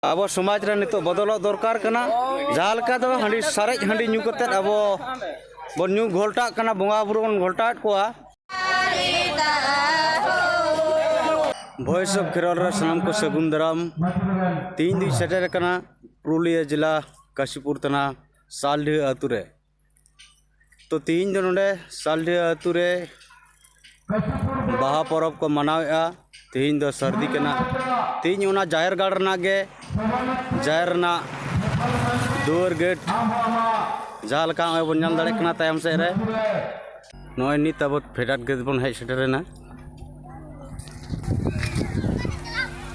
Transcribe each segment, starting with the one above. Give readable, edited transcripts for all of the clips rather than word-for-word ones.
अब समाज रे नितो बदल दरकार कना जहालका दो हंडी सारेज हंडी न्यू करते अब बन न्यू घोलटा कना बंगा बुरु बन घोलटा कोआ वॉइस ऑफ केरल रे सनम को सगुन दराम तीन दिन सेटर कना पुरुलिया जिला काशीपुर तना सालडी अतु रे तो तीन दिन नोडे सालडी अतु रे बाहा परब को मनावेआ तीन दो सर्दी कना तीन उना जाहिर गाड़ रना गे जाहिर ना दुआर गेट जहाँ लका बन नाम दाड़े कना तायम से रे नय नित अब फेडाट गेट बन हेज सेटरेना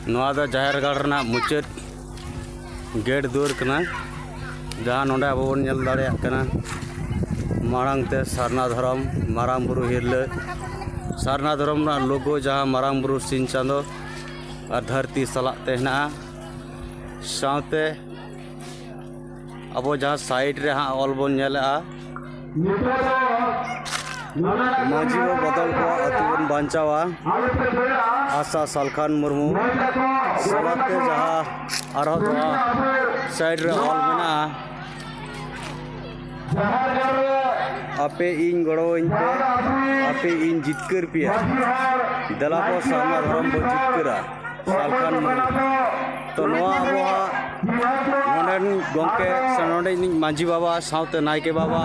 नवा दा जाहिर गाड़ रना मुचाद गेट दुआर कना जहाँ नोडे अब बन नाम दाड़े कना मारांग ते सारना धरम मारांग बुरु हिरले सारना धरम ना लोगो जहाँ मारांग बुरु सिन चांदो और धरती सलाह तेना साते अब जहाँ साइड रे हाँ ऑल बन माजी वो बदल को अतुबन बांचावा आशा सालखान मुर्मू सलाते जहाँ आरो जहाँ साइड रे ऑल मेना आपे इन गड़ो इन पे आपे इन जितकर पिया दला को सामना धर्म बो जितकरा सालखान तो नवा नोडन गोंके सनोडे मांझी बाबा साउते नायके बाबा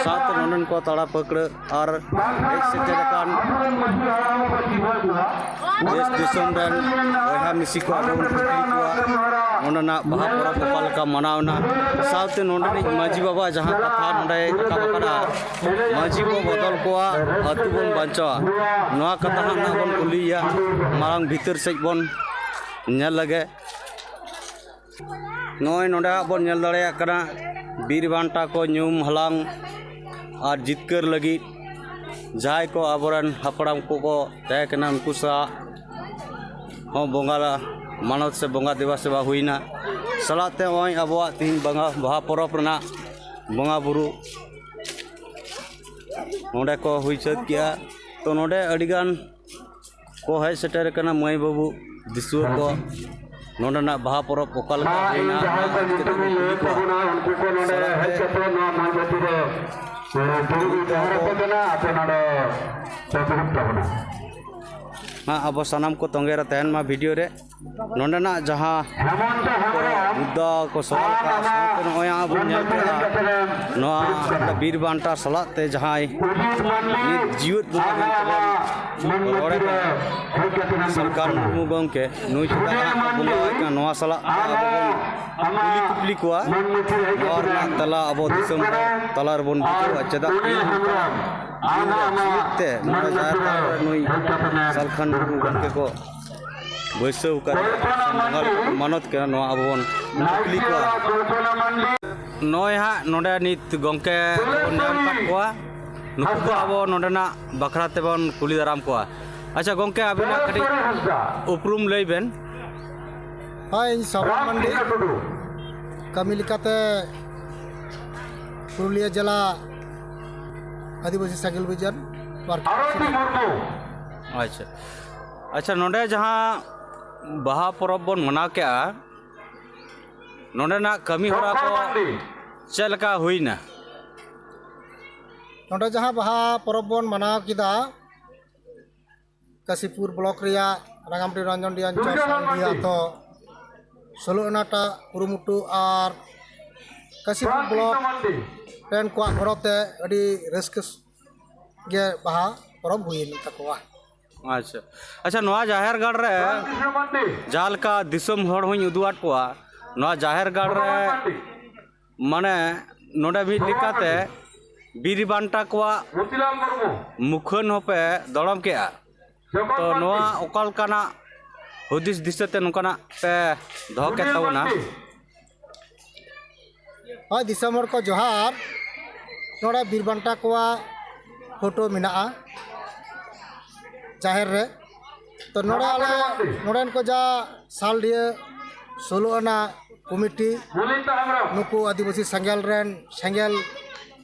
साउते नोडन को तड़ा पकड़ और एक सेटरकान देश दिसम रन ओहा मिसी को आबो कुकली को नोडना बहा परब पाल का मनावना साउते नोडन मांझी बाबा जहां कथा नोडे का बकड़ा मांझी को बदल को अतुबन बांचवा नवा कथा ना बन कुलिया मांग भीतर से बन नेल लगे नय नोडे बन नेल दाड़े कना बीर बांटा को न्यूम हलांग और जितकर लगी जाय को आबरन हपड़ाम को तय कना उनको सा हो बोंगाला मानव से बोंगा देवा सेवा हुईना सलाते ओय अबवा तीन बंगा बहा परब रना बोंगा बुरु नोडे को हुई चत किया तो नोडे अडिगान को है सेटर कना मई बाबू दिसुआ को नोडना बहा परब ओकाल का होइना हाँ अब सनाम को तंगेरा तहन मा वीडियो रे नोडना जहाँ मुद्दा को सवाल का साथ नोया बन नेल के नोआ बीर बांटा सलाते जहाँ नित जीवित रोड़े सरकार मुर्मू गंके नुई चुका बुंगा नोआ सला कुली कुपली को और ना तला अब दिसम तलार बन बिजो चदा ते नुई सालखान मुर्मू गंके को बैसव कर मानत के नोआ अब बन कुली को नय हा नोडे नित गंके बन नाम काट कोआ नुकु को अब नोडना बखरा तेबन कुली दाराम को अच्छा गंके अबिना कटी उपरुम लई बेन हाय सबन मंडी कमी लिकाते पुरुलिया जिला आदिवासी साइकिल विजन अच्छा अच्छा नोडे जहाँ बहा परब बन मनाव के नोडेना कमी होरा को चलका हुईना नोडे जहाँ बहा परब बन मनाव किदा काशीपुर ब्लॉक रिया रागामटी रंजन डियान चौसांडिया तो सोलो नाटा कुरुमुटु और काशीपुर ब्लॉक पेन को घरते अड़ी रस्क गे बहा परब हुई तकवा अच्छा अच्छा नवा जाहिर गाड़ रे जाल का दिसम हड़ हुई उदुआट को नवा जाहिर गाड़ रे माने नोडे भी लिकाते बीर बांटा को मुखन होपे दड़म के तो नवा ओकाल काना हुदिस दिसते नुकाना पे दो के तवना हाय दिसंबर को जोहार नोडे बीर बांटा को फोटो मिना जाहिर रे तो नोडे आले नोडेन को जा साल दिए 16 आना कमिटी नुकु आदिवासी संगेल रेन संगेल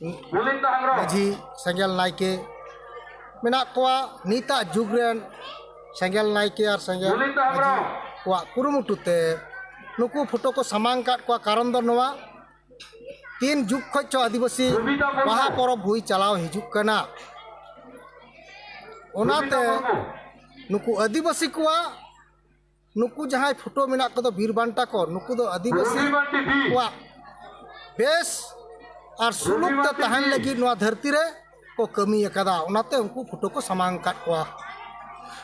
माझी संगेल नायके मेना को नीता जुग रेन संगेल नायके और संगेल माझी को कुरुमुटुते नुकु फोटो को सामांग काट को कारण दो नवा 3 जुग खो चो आदिवासी बाहा परब हुई चलाव हिजुक कना ओनाते नुकु आदिवासी को नुकु जहां फोटो मेना को दो बीर बांटा को नुकु दो आदिवासी को बेस और सुलूक ते तहन लगी नवा धरती रे को कमी अकदा ओनाते उनको फोटो को सामांग काट को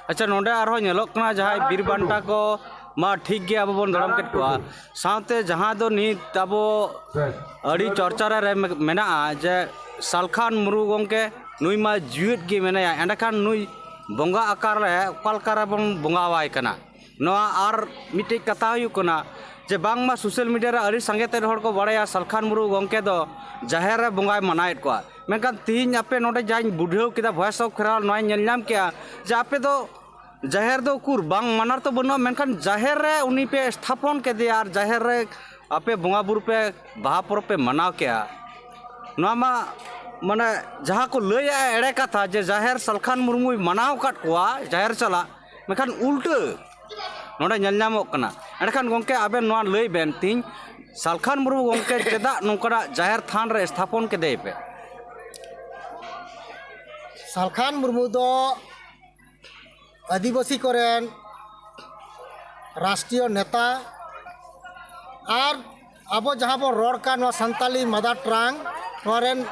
अच्छा नोडे आरो नेलोक ना जहां बीर बांटा को मा ठीक गया अब बन दड़म केट को साथे जहां दो नीत अब अड़ी चर्चा रे मेना जे सालखान मुरु गंके नुई मा जीवित गे मेना एंडखान नुई बंगा आकार रे कलकार बन बंगा वाय कना नवा आर मिटे कथा हुई कना जे बांगमा सोशल मीडिया रे अड़ी संगे ते हर को बड़ाया सालखान मुरु गंके दो जाहेर रे बंगाय मनायत को मेनखान तीन आपे नोडे जाइन बुढ़ेव किदा वॉइस ऑफ खराल नय नेलनाम के जे आपे दो जाहेर दो कुर बांग मानार तो बनो मेनखान जाहेर रे उनी पे स्थापन के दिया और जाहेर रे आपे बंगा बुरु पे बाहा पर पे मनाव के नोमा माने जहाँ को लया एड़े कथा जे जाहेर सालखान मुर्मु मनाव काट को जाहेर चला मेनखान उल्टे नोडे नेलनामोक कना एंडखान गंके आबे नोआ लय बेन तीन सालखान मुर्मु गंके चेदा नोकरा जाहेर थान रे स्थापन के दे पे सालखान मुर्मु दो आदिवासी कोरेन राष्ट्रीय नेता और अब जहाँ बो रोड का नवा संताली मदर ट्रांग नोरेन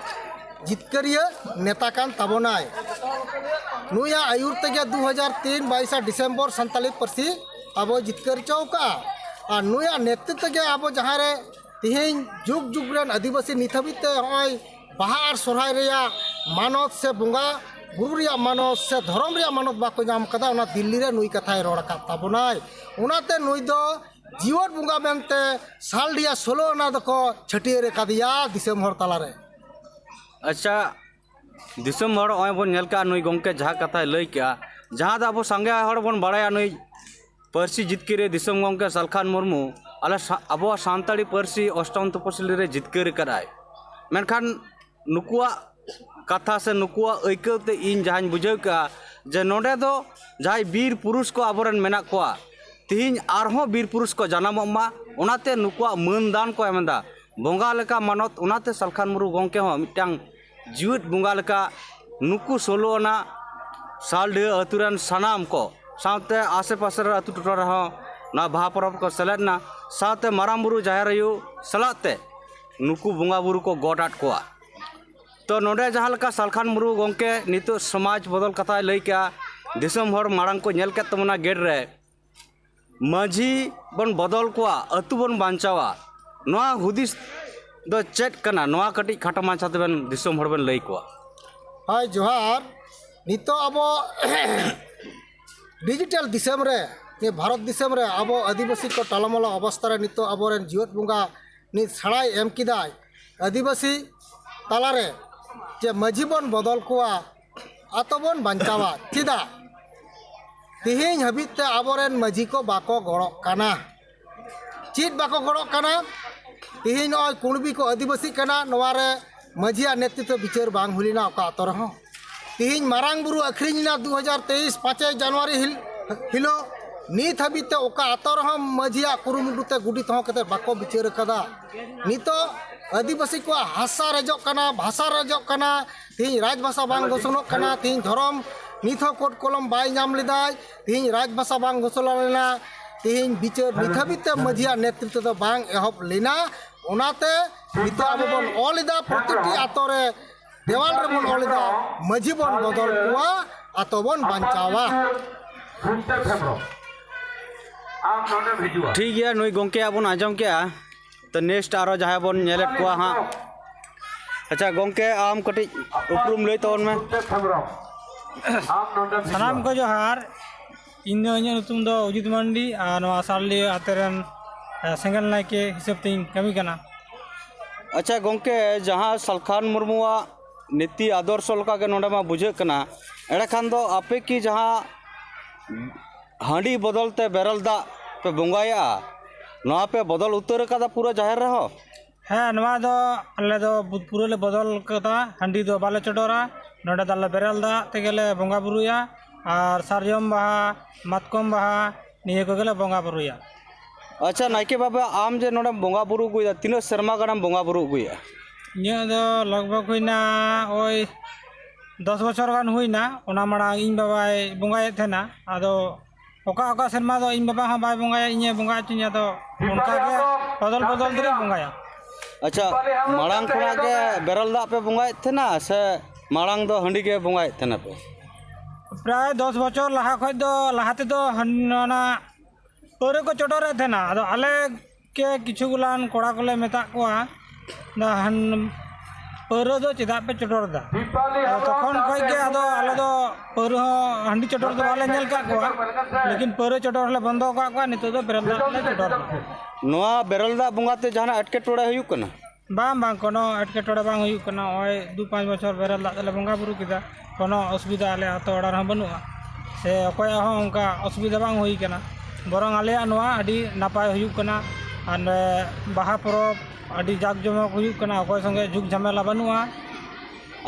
जितकरिया नेता कान तबोनाय नुया आयुर तेगे 2003 22 डिसेम्बर संताली परसी अब जितकर चौका और नुया नेतृत्व के अब जहाँ रे तिहिन जुग जुग रेन आदिवासी निथबिते होय बाहा और सोहराय रेया मानत से बुंगा गुरु रिया मानत से धर्म रिया मानत बाको नाम कदा उना दिल्ली रे नुई कथाय रोड का तबोनाय उनाते नुई दो जीवन बुंगा मेनते साल रिया 16 ना दको छटियर कदिया दिसंबर तला रे अच्छा दिसंबर ओय बन नेल का नुई गंके जहाँ कथा लय क्या जहाँ दा अब संगे हर बन बड़ाया नुई परसी जितकिरे दिसम गंके सालखान मुर्मु अले अब सानताड़ी परसी अष्टम तपसिली रे जितकर कराय मेनखान नुकुआ कथा से नुकुआ ऐकते इन जहां बुझाव का जे नोडे दो जहां वीर पुरुष को आबोरन मेना कोआ तीन आरहों वीर पुरुष को जन्ममा उनाते नुकुआ मान दान को एमदा बंगा लेका मानत उनाते सालखान मुरु गंके हो मिटांग जीवित बंगा लेका नुकु 16 ना साल ढे अतुरन सनाम को साथे आसे पासे अतु टोटो रहो ना बाहा परब को सेलेदना साथे माराम बुरु जाहेर आयु सलाते नुकु बंगा बुरु को गोडाट कोआ तो नोडे जहाँ लका सालखान मुरु गंके नितो समाज बदल कथा लय क्या दिसम हर मांग को नेल के तमना गेट रे माझी बन बदल कोआ अतु बन बांचावा नोआ हुदिस दो चेट कना नोआ कटी खाटा माछा तबन दिसम हर बन लय कोआ हाय जोहार नितो अब डिजिटल दिसम रे ये भारत दिसम रे अब आदिवासी को टलमल अवस्था रे नितो अबोरेन जीवत बुंगा नि छड़ाई एम किदाय आदिवासी तला रे जे माझी बन बदल कोआ आतबन बांचावा चिदा तिहिन हबिते आबोरेन माझी को बाको गड़क काना चित बाको गड़क काना तिहिन ओय कुणबी को आदिवासी काना नवारे माझिया नेतृत्व विचार बांग हुलिना ओका अतर हो तिहिन मारांग बुरु अखरिना 2023 5 जनवरी हिलो नित हबिते ओका अतर हो माझिया कुरुमुडुते गुडित हो कते बाको विचार कदा नितो आदिवासी को हासा रजक कना भाषा रजक कना तीन राजभाषा बांग घोषणा कना तीन धर्म निथ कोट कलम बाय नाम लेदाय तीन राजभाषा बांग घोषणा लेना तीन विचार निथबिते मझिया नेतृत्व तो बांग एहब लेना ओनाते नितो अब बन ओलिदा प्रतिटी आतरे देवाल रे बन ओलिदा मझी बन बदल कुआ आतबन बांचावा ठीक है नुई गंके आबन आजम के तो नेक्स्ट आरो जहाँ बन नेलेट को हाँ अच्छा गंके आम कटी उपरूम लय तवन में सानाम को जोहार इन नुतुम दो उजित मंडी और नवा सारली आतेरन सेंगल नायके हिसाब तीन कमी कना अच्छा गंके जहाँ सालखान मुर्मुआ नीति आदर्श लका के नोडे मा बुझे कना एड़े खान दो आपे की जहाँ हांडी बदलते बेरल दा पे बंगाया नवा पे बदल उतर का पूरा जाहिर रहो हाँ नवा दो अल्ले दो पूरा ले बदल कदा हांडी दो बाले चडोरा नोडे दाले बेरल दा तेगेले बंगा बुरुया और सारजम बाहा मतकम बाहा निये को गेले बंगा बुरुया अच्छा नाइके बाबा आम जे नोडे बोंगा बुरु गुया तीन शर्मा गणम बोंगा बुरु गुया ᱤᱧᱟᱹᱜ ᱫᱚ लगभग हुईना ओई 10 बछर गान हुईना ओना माड़ांग ᱤᱧ ᱵᱟᱵᱟᱭ ᱵᱚᱸᱜᱟᱭᱮᱫ ᱛᱟᱦᱮᱱᱟ ᱟᱫᱚ ᱚᱠᱟ ᱚᱠᱟ ᱥᱮᱨᱢᱟ ᱫᱚ ᱤᱧ ᱵᱟᱵᱟ ᱦᱚᱸ ᱵᱟᱭ ᱵᱚᱸᱜᱟᱭᱟ ᱤᱧᱮ ᱵᱚᱸᱜᱟ ᱦᱚᱪᱚᱧᱟ ᱫᱚ ᱚᱱᱠᱟ ᱜᱮ बदल बदल ᱛᱮᱧ ᱵᱚᱸᱜᱟᱭᱟ अच्छा माड़ांग खुना के बेरल दा पे बोंगाय थेना से माड़ांग दो हंडी के बोंगाय थेना पे प्राय 10 बछर लाहा खय दो लाहाते दो ना पौरे को चटोरे थेना आदो आले के किछु गुलान कोड़ा कोले मेता कोआ ना पौरे दो चेदा पे चटोर दा तखन खय के आदो आले दो पौरे हंडी चटोर दो वाले नेल का कोआ लेकिन पौरे चटोर ले बंदो का कोआ नितो दो बेरल दा ले चटोर नोआ बेरल दा बोंगाते जहाना अटके टोड़े हुयु कना बांग बांग कोनो अटके टोड़े बांग हुयु कना ओय 2-5 बछर बेरल दा ले बोंगा बुरु किदा कोनो असुविधा आले आतो ओड़ार हं बनुआ से अकोया हं उनका असुविधा बांग हुई कना बरंग आले नोआ अडी नापाय हुयु कना आन बाहा परब अडी जाक जमक हुयु कना अकोय संगे जुग झमेला बनुआ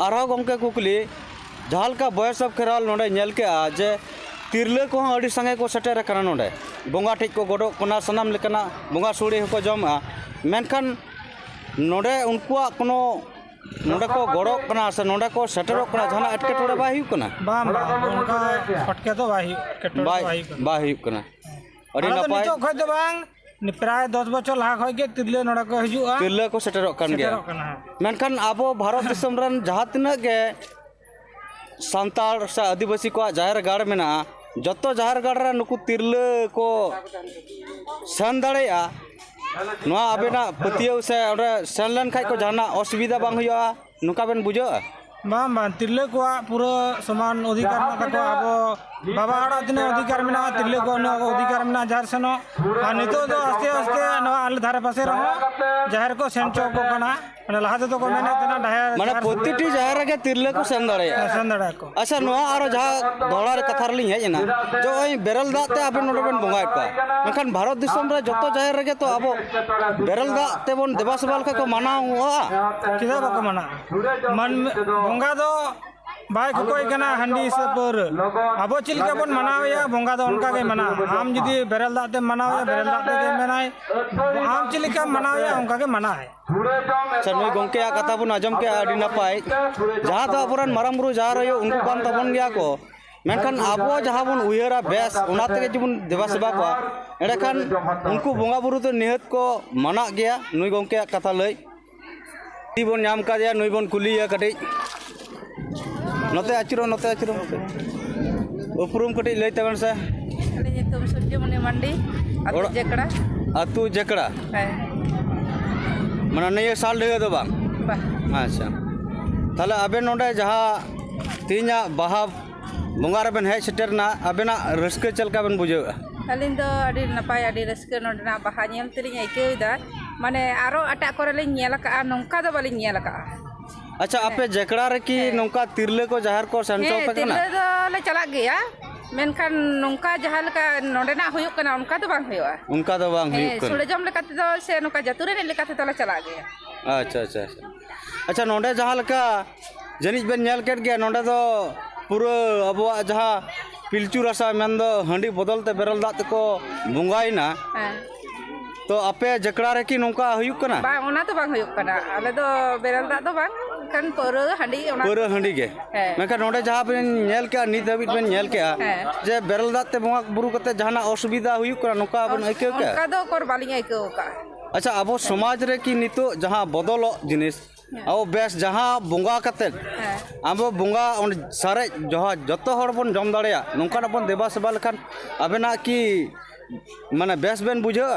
आरो गमके कुकली जहाल का बयस सब खेराल नोडे नेल के जे तिरले को अडी संगे को सेटेर कना नोडे बोंगा ठिक को गोडो कोना सनाम लेकना बोंगा सुड़ी को जमा मेनखान नोडे उनकुआ कोनो नोडे को गोडो कना से नोडे को सेटेरो कना जहाना अटके टोड़े बाय हुयु कना बाम उनका फटके तो बाही के बाय हुयु कना अडी तो नपाय नितो खय दो बांग प्राय 10 बछर लाहा खय के तिरले नोडे को हिजुआ तिरले को सेटेरो कन गया सेटेरो कना मेनखान आबो भारत दिसम रन जहां तिना के संताल से आदिवासी को जाहिर गाड़ मेना जतो जाहिर गाड़ रे नुकु तिरले को सन दाड़ेया नोआ आबेना पतियो से ओरे सेन लेन खाय को जाना असुविधा बांग हुआ नुका बेन बुझो बाम बाम तिरले को पूरा समान अधिकार ना तको आबो बाबा हड़ा दिन अधिकार मेना तिरले को न अधिकार मेना जाहिर सेनो आ नितो दो आस्ते आस्ते नवा आले धारे पासे रहो जाहिर को सेन चौक को कना माने लाहाते तो को मेने तना डायर माने प्रतिटी जाहिर के तिरले को सेन दाड़ेया सेन दाड़ा को अच्छा नोआ आरो जहा धोड़ा रे कथार ली हेजना जो ओई बेरल दा ते आबे नोडे बेन बोंगाय का मेनखान भारत दिसम रे जतो जाहिर रे तो आबो बेरल दा ते बोन देबा सवाल को मानावा किदा बको मना मन बोंगा दो बाय कोई कना हंडी से पर आबो चिल के बन मनावया बोंगा दो उनका के मना आम जदी बेरल दाते मनावया बेरल दाते के मनाय आम चिल के मनावया उनका के मना है चनोय गोंके आ कथा बन आजम के आडी नपाय जहां तो अबरन माराम बुरु जार हो उनको कान तबन गया को मेनखान आबो जहां बन उयरा बेस उना तके जबन देबा सेबा को एडे खान उनको बोंगा बुरु तो निहत को मना गया नुय गोंके आ कथा लई ती बन नाम का दिया नुय बन कुलिया कटि नोते आचिरो उपरुम कटि लई तबन से अली नितुम सूर्यमणि मंडी अतु जेकड़ा अतु जेकड़ा है माने नय साल ढेगा दो बांग बा अच्छा ताले अबे नोडे जहां तीना बाहा बोंगा रे बेन हेज सेटेरना अबेना रस्के चलका बेन बुझो अली दो अडी नपाय अडी रस्के नोडना बाहा नेल तलिኝ आइकेदा माने आरो अटा करे ले नेल का नोंका दो बाली नेल का अच्छा आपे जेकड़ा रे की नोंका तिरले को जाहिर को सेंचो पे तिरले दो ले चला गया मेनखान नोंका जहां लका नोडेना हुयुक कना उनका दो बांग हुयुआ उनका तो बांग हुयुक कना सुड़े जम लेकाते दो से नोका जतुरे ने लेकाते तो ले चला गया अच्छा अच्छा अच्छा नोडे जहां लका जनिज बेन नेल केट गया नोडे दो पूरा अबवा जहां पिलचू रसा मेन दो हंडी बदलते बेरल दात को बुंगाइना तो आपे जकड़ा रे की नोंका हुयुक कना बा ओना तो बांग हुयुक कना आले दो बेरल दात दो बांग kan poro handi ona poro handi ge मेका नोडे जहां बेन नेल के नी दबित बेन नेल के जे बेरल दाते बोंगा बुरु कते जहाना असुविधा हुयुक कना नोका बन आइके के का दो कर बालिंग आइके का अच्छा अब समाज रे की नितो जहां बदलो जिनिस अब बेस जहां बोंगा कते अब बोंगा सारे जहां जतो हर बन जम दाड़िया नोंका बन देबा सेबा लखान अबेना की माने बेस बेन बुझा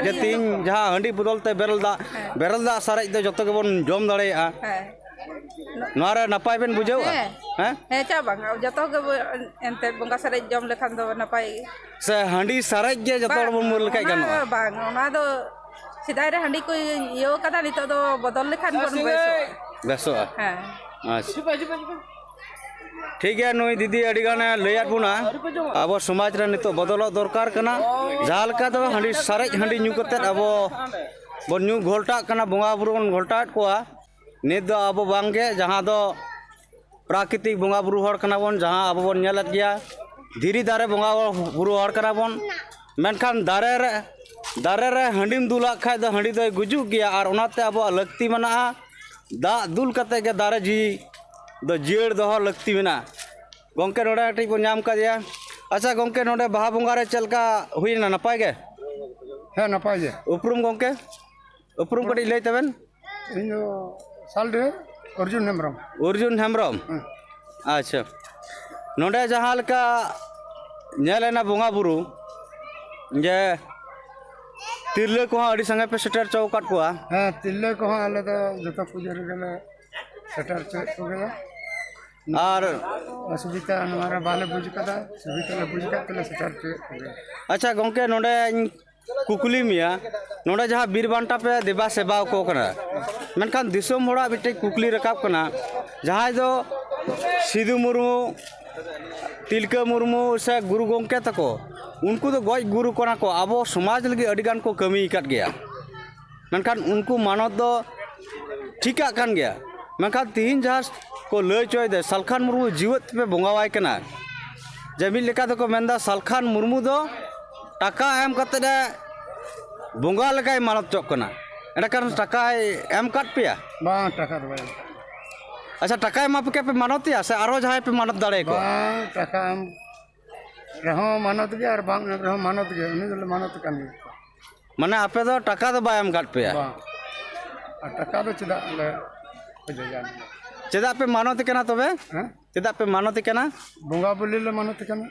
जे तीन जहां हंडी बदलते बेरल दा सारे दो जतो के बन जम दाड़िया नोरे नपाय बेन बुझा हैं हे चा बांग जतो के एंते बोंगा सारे जम लेखान दो नपाय से हंडी सारे जे जतो बन मुर लखाय गानो बांग ओना दो सिदाय रे हंडी को यो कदा नितो दो बदल लेखान बन बेसो हां अच्छा ठीक है नुई दीदी अड़ी गाने लैयात बुना अब समाज रे नितो बदलो दरकार कना जहां लका दो हंडी सारे हंडी न्यू कते अब बन न्यू घोलटा कना बोंगा बुरु बन घोलटाट कोआ नित दो अब बांगे जहां दो प्राकृतिक बोंगा बुरु हर कना बन जहां अब बन नेलत गया धीरी दारे बोंगा बुरु हर कना बन मेनखान दारे रे दारे रे हंडीम दुला खाय द हंडी द गुजु गया और ओनाते अब लगती मना दा दुल कते के दारे जी द जेड़ दह लगती मेना गोंके नोडे टी को नाम का दिया। अच्छा गोंके नोडे बाहा बंगा रे चलका हुईना नपाय गे है नपाय जे उपरुम गोंके उपरुम कटी लई तबेन इन साल रे अर्जुन हेम्ब्रम अच्छा नोडे जहाँ लका नेलेना बोंगा बुरु जे तिरले को अड़ी संगे पे सेटर चौकाट को हाँ तिरले को आले तो जतो पूजा रे गले सेटर को गले और सुविधा हमारा बाले बुझ कदा सुविधा ले बुझ कते सेटर को गले। अच्छा गोंके नोडे कुकुली मिया नोडे जहाँ बीर बांटा पे देवा सेवा को कना मेनखान दिसोम होड़ा बिटे कुकुली रकाब कना जहाँ दो सिधु मुर्मू तिलका मुर्मू से गुरु गोंके तको उनको तो गज गुरु कना को अब समाज लगी अडिगान को कमी काट गया मेनखान उनको मानत दो ठीका कान गया मेनखान तीन जहाँ को लय चोय दे सालखान मुर्मू जीवत पे बोंगावाय कना जमीन लेका तो को मेंदा सालखान मुर्मू दो टाका एम कते दे बोंगा लगाय मानत चोक कना एडा कारण टाका एम काट पिया बा टाका दो अच्छा टाका एम पे पे मानतिया से आरो जहां पे मानत दाड़े को टाका एम रहो मानत गया और बांग रहो मानत गया उनी दले मानत कान माने आपे दो टाका दो बायम काट पिया और टाका दो चदा ले खजोजान चेदा पे मानत केना तबे चेदा पे मानत केना बोंगा बोली ले मानत केना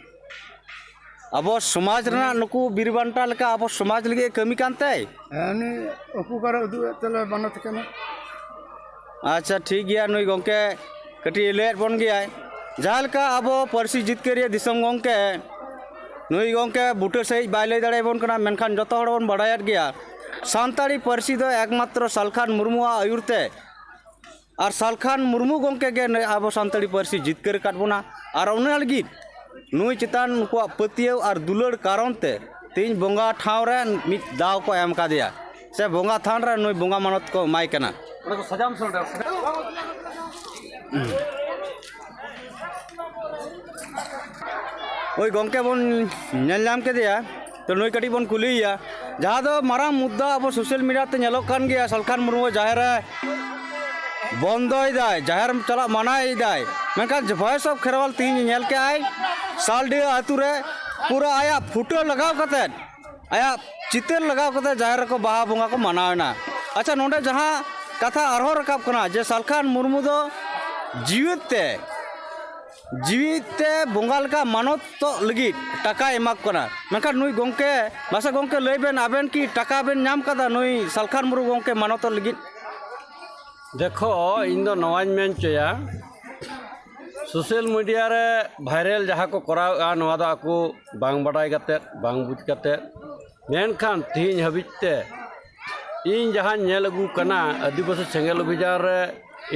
अब समाज रना नुकु बीरबांटा लेका अब समाज लगे कमी कानते यानी उपकार उदु तले मानत केना। अच्छा ठीक गया नुई गोंके कटी लेट बन गया जहाँ का अब परसी जीत के दिसम गोंके नुई गोंके बुटे सही बाय लई दाड़े बन कना मेनखान जतो हड़ बन बड़ायत गया सानताड़ी परसी दो एकमात्र सालखान मुर्मुआ आयुरते और सालखान मुर्मू गोंके गे अब सानताड़ी परसी जीत कर काट बोना और उन्हें लगी नुई चितान नुकुआ पतियव और दुलड़ कारण ते तीन बोंगा ठाव रे मिद दाव को एम का दिया से बोंगा थान रे नुई बोंगा मानत को माय कना सजाम ओई गोंके बन नेल नाम के दिया तो नुई कटी बन कुलिया जहाँ दो मारा मुद्दा अब सोशल मीडिया ते नेलोक कान गया सालखान मुर्मू जाहिर बंदोय दाय जाहिर चला मनाई दाय मेनखान वॉइस ऑफ खेरवाल तीन नेल के आय सालडिया आतु रे पूरा आया फोटो लगाव कते आया चित्र लगाव कते जाहिर को बाहा बोंगा को मनावना। अच्छा नोडे जहाँ कथा आरो रकाब कना जे सालखान मुर्मू दो जीवित ते बोंगाल का मानत तो लगी टाका एमाक कना मेनखान नुई गोंके मासे गोंके लइबेन आबेन की टाका बेन नाम कदा नुई सालखान मुर्मू गोंके मानत लगी देखो इन दो नवाज मेन चया सोशल मीडिया रे भाइरल जहाँ को करावा नवा दो आकु बांग बड़ाई कते बांग बुझ कते मेनखान तीन हबिते इन जहाँ नेल अगु कना आदिवासी सेंगेल अभियान रे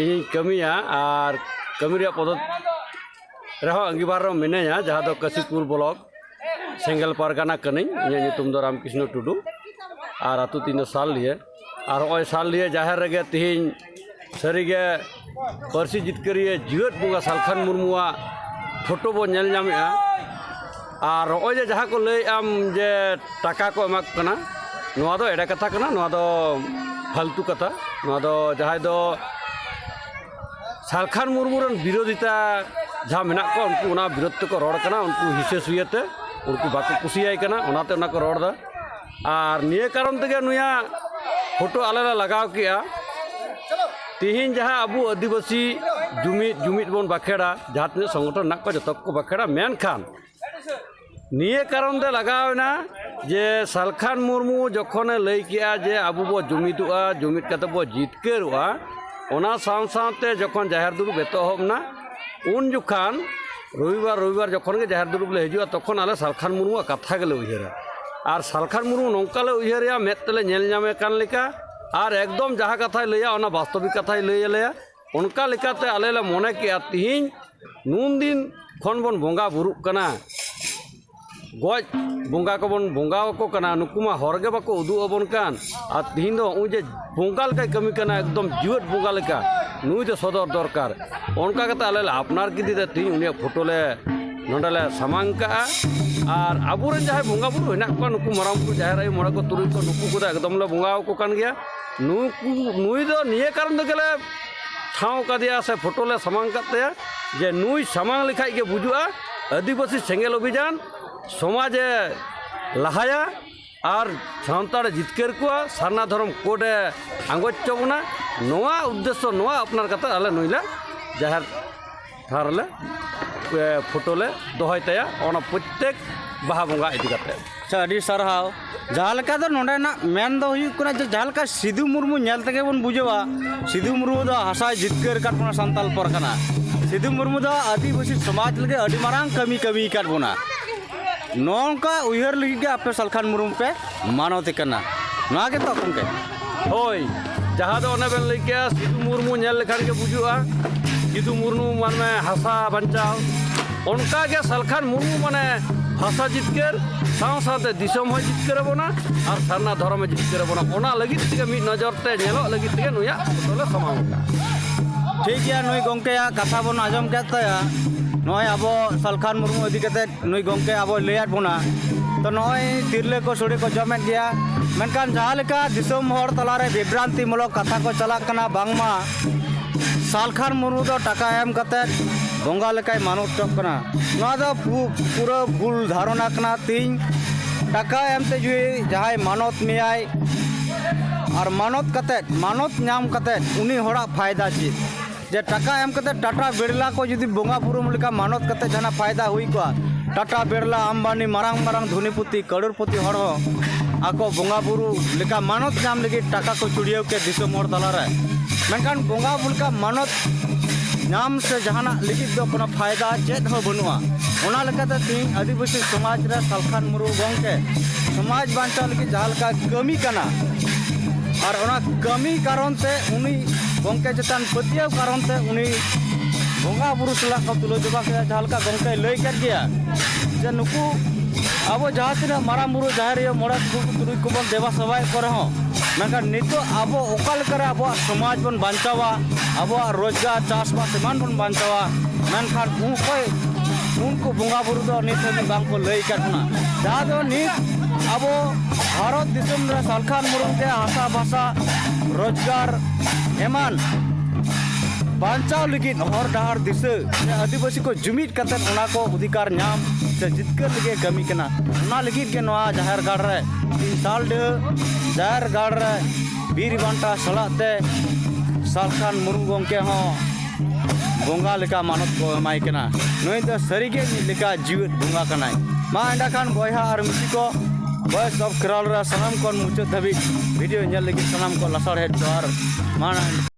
इन कमिया और कमी रे पद रहो अंगीबार मिनेया जहाँ दो कसीपुर ब्लॉक सेंगेल पारगाना कनी इᱧ ᱧᱩᱛᱩᱢ ᱫᱚ रामकृष्ण टुडू और आतु तीन साल लिए और ओय साल लिए जाहिर रे तीन सारीगे परसी जितकरिए जीवत बोंगा सालखान मुर्मुआ फोटो बो नेल नामेआ और ओय जे जहाँ को लई आम जे टाका को एमाक कना नोआ दो एड़ा कथा कना नोआ दो फालतू कथा नोआ दो जहाँ दो सालखान मुर्मू रन विरोधिता जहाँ मेना को उनको उना विरोध को रोड कना उनको हिस्से सुयते उनको बाको कुसियाय कना उनाते उना को रोड दा और निये कारण तेगे नुया फोटो आले लगाव किया तीन जहाँ अबू आदिवासी जुमिद बन बाखेड़ा जहाँ तीन संगठन ना को जत को बाखेड़ा मेनखान निये कारण दे लगावना जे सालखान मुर्मू जखने लई किया जे अबू बो जुमिदुआ जुमिद कते बो जितकेरुआ ओना साथ जखन जाहिर दुरुब एतहबना उन जुखान रविवार जखन के जाहिर दुरुब ले हजूआ तखन आले सालखान मुर्मू कथा गेले उयहरा और सालखान मुर्मू नौका ले उयहरिया मेद तेले नेल नामे कान लेका और एकदम जहाँ कथा लैया ओना वास्तविक कथा लैया उनका लेकाते आले ले मने किया तीन नून दिन खन बन बोंगा बुरुक कना गज बोंगा को बन बोंगा को कना नुकुमा हरगे बाको उदु अबन कान और तीन दो उजे बोंगा लेका कमी कना एकदम जीवत बोंगा लेका नुई दो सदर दरकार उनका कते आले ले अपनार किदी तीन उनिया फोटो ले नोंडेले सामांग काआ और आबुरेन जहां बोंगा बुरु हेना को नुकु माराम बुरु जाहेर आई मोड़ा को तुरुई को नुकु को एकदम ले बोंगा को कान गया नुकु नुई दो निये कारण दो गेले ठाव का दिया से फोटो ले सामांग करते जे नुई सामांग लिखाई के बुजुआ आदिवासी सेंगेल अभियान समाज लहाया और सान्ताड़ जितकेर को सारना धर्म कोडे आंगोचबना नोआ उद्देश्य नोआ अपनार कते आले नुईला जाहेर थारले फोटो ले दोहय तया ओना प्रत्येक बाहा बोंगा इदी कते अच्छा अडी सरहाव जहाँ लेका दो नोंडेना मेन दो हुयुग कना जे जहाँ लेका सिधु मुर्मू नेल तेगे बन बुझेवा सिधु मुर्मू दो हासा जितकेर काट बना सान्ताल परखाना सिधु मुर्मू दो आदिवासी समाज लगे अडी मारांग कमी काट बना नौका उयहर लगी के आपे सलखान मुर्मू पे मानवती करना ना के तो कुंके होय जहाँ दो ओने बेन लइके सिधु मुर्मू नेल लेखान के बुजुआ सिधु मुर्मू माने हासा बंचाव उनका के सलखान मुर्मू माने भाषा जितकेर साव साथे दिसम हो जितकेर बना और सारना धर्म जितकेर बना ओना लगित के मी नजर ते नेलो लगित के नुया तोले समांगा ठीक है नुई गोंके या कथा बन आजम केतया नय आबो सलखान मुर्मू इदी कते नुई गोंके आबो लेयात बोना तो नय तिरले को सोड़े को जमेत गया मेनकान जहाँ लेका दिसम हर तलारे विभ्रांति मूलक कथा को चलाक कना बांगमा सलखान मुर्मू दो टाका एम कते बोंगा लेकाय मानव टॉप कना नवा दो पूरा भूल धारणा कना तीन टाका एमते जुई जहाय मानत मियाय और मानत कते मानत नाम कते उनी होड़ा फायदा चीज जे टाका एम कते टाटा बिरला को जुदी बोंगा बुरु लेका मानत कते जना फायदा हुई को टाटा बिरला अंबानी मारांग मारांग धनीपति करोड़पति हड़ आको बोंगा बुरु लेका मानत नाम लगी टाका को चुड़ियो के दिसम हर तलारे मेनकान बोंगा बुरु का मानत नाम से जहाना लिखित दो कोनो फायदा चेत हो बनुआ ओना लेकाते तीन आदिवासी समाज रे सलखान मुर्मू गोंके समाज बांचा लगी जहाँ लेका कमी कना और ओना कमी कारण से उनी गोंके चेतान पतियाव कारण से उनी बोंगा बुरु सला को तुलो जबा के जहाँ लेका गोंके लई कर गया जे नुकु अब जहाँ तीना माराम बुरु जाहेर यो मोड़ा को तुरुई को बन देवा सबाय करे हो मेनकान नितो आबो ओकाल करे आबो समाज बन बांचावा आबो रोजगार चासबास एमान बन बांचावा मेनखान उनको बोंगा बुरु दो नित बांग को लई काटना जहाँ दो नित आबो भारत दिसम रे सलखान मुर्मू के हासा भाषा रोजगार एमान बांचाव लगी हर डहार दिशा आदिवासी को जुमिद कते ओना को अधिकार नाम से जितकर लगे कमी कना ओना लगी के नवा जाहेर गाड़ रे 3 साल दे जाहेर गाड़ रे बीर बांटा सलाते सलखान मुर्मू गोंके हो बोंगा लेका मानत को एमाय कना नय तो सरीगे लेका जीवित बोंगा कनाय मा एंडा खान बयहा और मिसी को बस सब खराल रा सनम कोन मुचाद धाबी वीडियो नेल लगी सनम को लसड़ हेड जोर मा